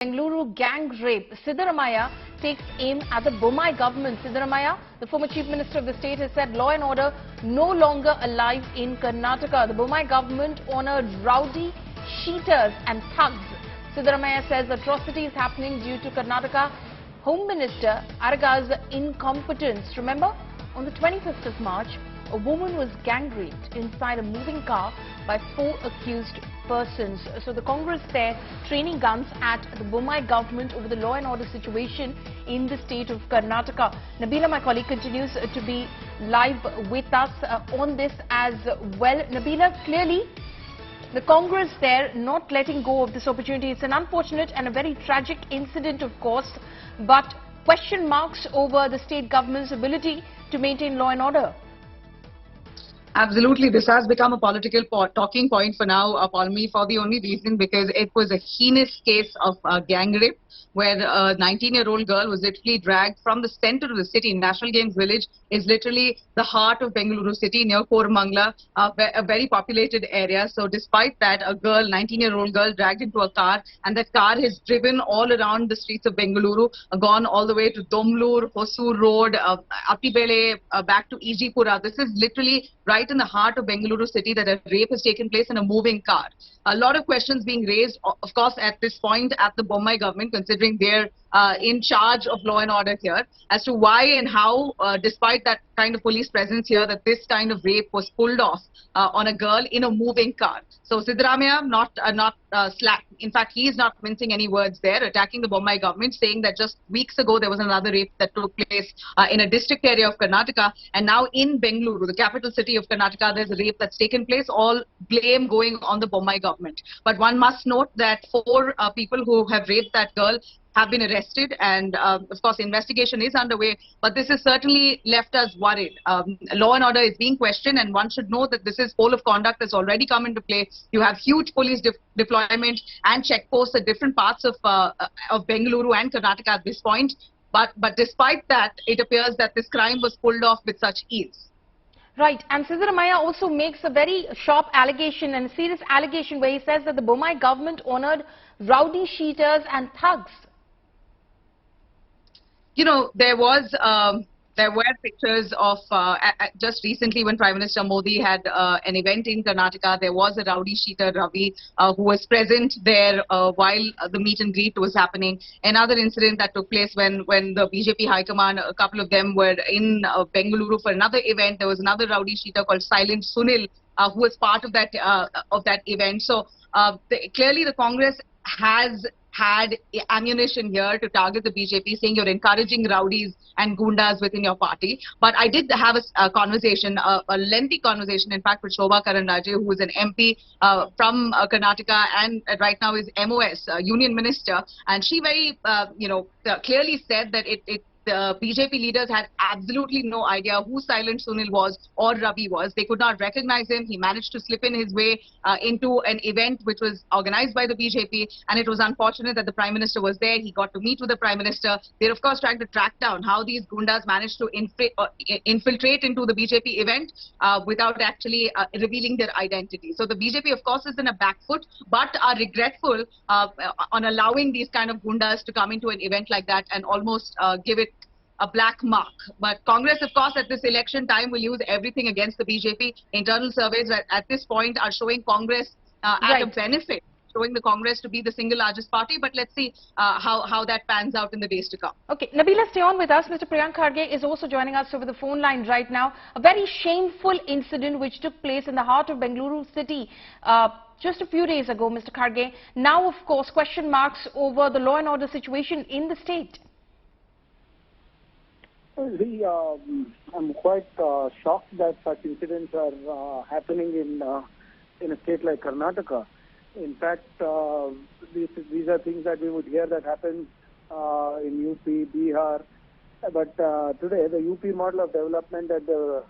Bengaluru gang rape. Siddaramaiah takes aim at the Bommai government. Siddaramaiah, the former chief minister of the state, has said law and order no longer alive in Karnataka. The Bommai government honoured rowdy cheaters and thugs. Siddaramaiah says atrocity is happening due to Karnataka Home Minister Araga's incompetence. Remember, on the 25th of March, a woman was gang raped inside a moving car by 4 accused persons. So the Congress there training guns at the Bommai government over the law and order situation in the state of Karnataka. Nabila, my colleague, continues to be live with us on this as well. Nabila, clearly the Congress there not letting go of this opportunity. It's an unfortunate and a very tragic incident, of course, but question marks over the state government's ability to maintain law and order. Absolutely. This has become a political talking point for now, Palmi, for the only reason because it was a heinous case of gang rape where a 19-year-old girl was literally dragged from the center of the city. National Games Village is literally the heart of Bengaluru city near Koramangala, a very populated area. So despite that, a girl, 19-year-old girl, dragged into a car, and that car has driven all around the streets of Bengaluru, gone all the way to Domlur, Hosur Road, Attibele, back to Ijipura. This is literally right in the heart of Bengaluru city that a rape has taken place in a moving car. A lot of questions being raised, of course, at this point at the Bommai government, considering they're in charge of law and order here, as to why and how, despite that kind of police presence here, that this kind of rape was pulled off on a girl in a moving car. So Siddaramaiah not slack. In fact, he is not mincing any words there, attacking the Bommai government, saying that just weeks ago there was another rape that took place in a district area of Karnataka, and now in Bengaluru, the capital city of Karnataka, there's a rape that's taken place. All blame going on the Bommai government. But one must note that 4 people who have raped that girl have been arrested, and of course investigation is underway, but this has certainly left us worried. Law and order is being questioned, and one should know that this is code of conduct that's already come into play. You have huge police deployment and checkposts at different parts of Bengaluru and Karnataka at this point, but despite that, it appears that this crime was pulled off with such ease. Right, and Siddaramaiah also makes a very sharp allegation and a serious allegation where he says that the Bommai government honoured rowdy cheaters and thugs. You know, there were pictures of just recently when Prime Minister Modi had an event in Karnataka. There was a rowdy cheater, Ravi, who was present there while the meet and greet was happening. Another incident that took place when the BJP High Command, a couple of them were in Bengaluru for another event. There was another rowdy cheater called Silent Sunil, who was part of that event. So clearly the Congress has had ammunition here to target the BJP, saying you're encouraging rowdies and gundas within your party. But I did have a conversation, a lengthy conversation, in fact, with Shobha Karandaje, who is an MP from Karnataka and right now is MOS, Union Minister. And she very, clearly said that the BJP leaders had absolutely no idea who Silent Sunil was or Ravi was. They could not recognize him. He managed to slip in his way into an event which was organized by the BJP, and it was unfortunate that the Prime Minister was there. He got to meet with the Prime Minister. They're of course trying to track down how these gundas managed to infiltrate into the BJP event without actually revealing their identity. So the BJP of course is in a back foot, but are regretful on allowing these kind of gundas to come into an event like that and almost give it a black mark. But Congress, of course, at this election time will use everything against the BJP. Internal surveys at this point are showing Congress at a benefit, showing the Congress to be the single largest party. But let's see how that pans out in the days to come. Okay, Nabila, stay on with us. Mr. Priyank Kharge is also joining us over the phone line right now. A very shameful incident which took place in the heart of Bengaluru city just a few days ago, Mr. Kharge. Now, of course, question marks over the law and order situation in the state. I'm quite shocked that such incidents are happening in a state like Karnataka. In fact, these are things that we would hear that happen in UP, Bihar. But today, the UP model of development that the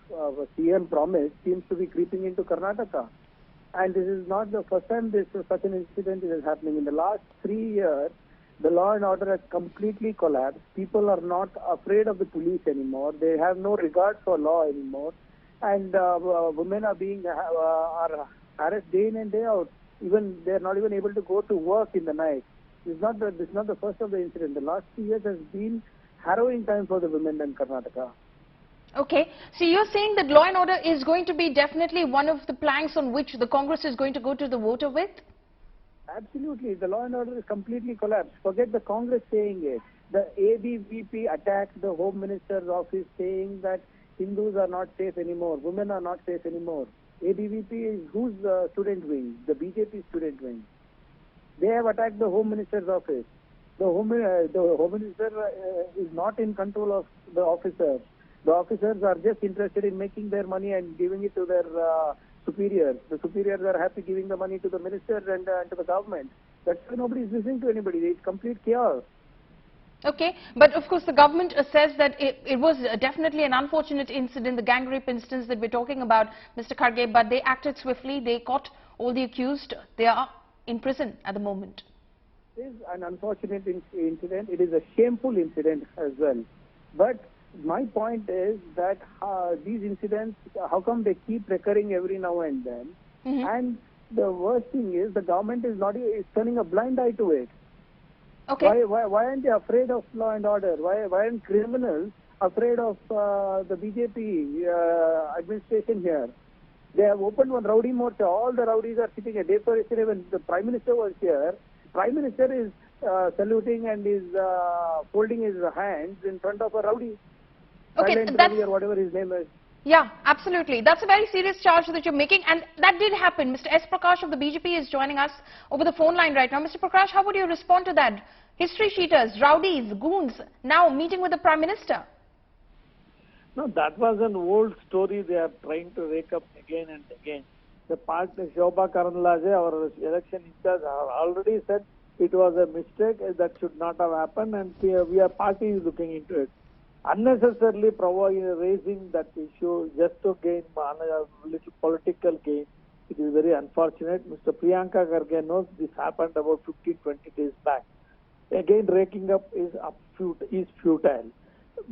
CM promised seems to be creeping into Karnataka. And this is not the first time such an incident is happening. In the last 3 years, the law and order has completely collapsed. People are not afraid of the police anymore. They have no regard for law anymore. And women are being harassed day in and day out. Even they are not even able to go to work in the night. This is not the first of the incident. The last 3 years has been harrowing time for the women in Karnataka. Okay, so you're saying that law and order is going to be definitely one of the planks on which the Congress is going to go to the voter with? Absolutely. The law and order is completely collapsed. Forget the Congress saying it. The ABVP attacked the Home Minister's office saying that Hindus are not safe anymore, women are not safe anymore. ABVP is whose student wing? The BJP student wing. They have attacked the Home Minister's office. The Home Minister is not in control of the officers. The officers are just interested in making their money and giving it to their superiors. The superiors are happy giving the money to the minister and to the government. That's why nobody is listening to anybody. It's complete chaos. Okay, but of course the government says that it was definitely an unfortunate incident, the gang rape instance that we're talking about, Mr. Kharge, but they acted swiftly, they caught all the accused, they are in prison at the moment. It is an unfortunate incident, it is a shameful incident as well. But my point is that these incidents, how come they keep recurring every now and then? And the worst thing is the government is turning a blind eye to it. Okay. Why aren't they afraid of law and order? Why aren't criminals afraid of the BJP administration here? They have opened one rowdy morcha. All the rowdies are sitting a day for yesterday when the Prime Minister was here. Prime Minister is saluting and is folding his hands in front of a rowdy. Okay, Silent Ravi or whatever his name is. Yeah, absolutely. That's a very serious charge that you're making, and that did happen. Mr. S. Prakash of the BJP is joining us over the phone line right now. Mr. Prakash, how would you respond to that? History cheaters, rowdies, goons, now meeting with the Prime Minister. No, that was an old story they are trying to rake up again and again. The party, Shobha Karandlaje, our election in charge, have already said it was a mistake that should not have happened, and our party is looking into it. Unnecessarily raising that issue just to gain a little political gain. It is very unfortunate. Mr. Priyanka Kharge knows this happened about 15-20 days back. Again, raking up is futile.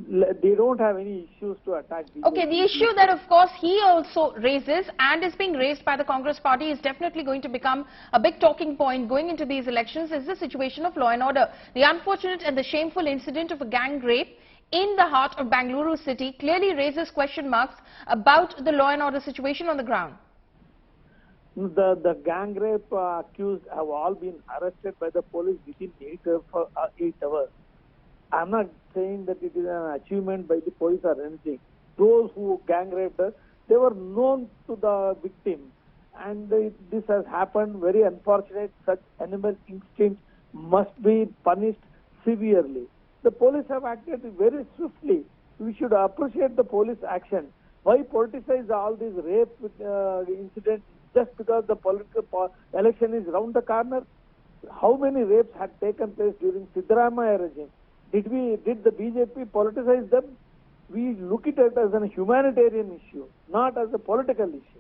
They don't have any issues to attack. Okay, the issue that of course he also raises and is being raised by the Congress party is definitely going to become a big talking point going into these elections is the situation of law and order. The unfortunate and the shameful incident of a gang rape in the heart of Bengaluru city clearly raises question marks about the law and order situation on the ground. The gang rape accused have all been arrested by the police within 8 hours. I'm not saying that it is an achievement by the police or anything. Those who gang raped us, they were known to the victim. And this has happened, very unfortunate. Such animal instinct must be punished severely. The police have acted very swiftly. We should appreciate the police action. Why politicize all these rape incidents just because the political election is round the corner? How many rapes had taken place during Siddaramaiah regime? Did the BJP politicize them? We look at it as a humanitarian issue, not as a political issue.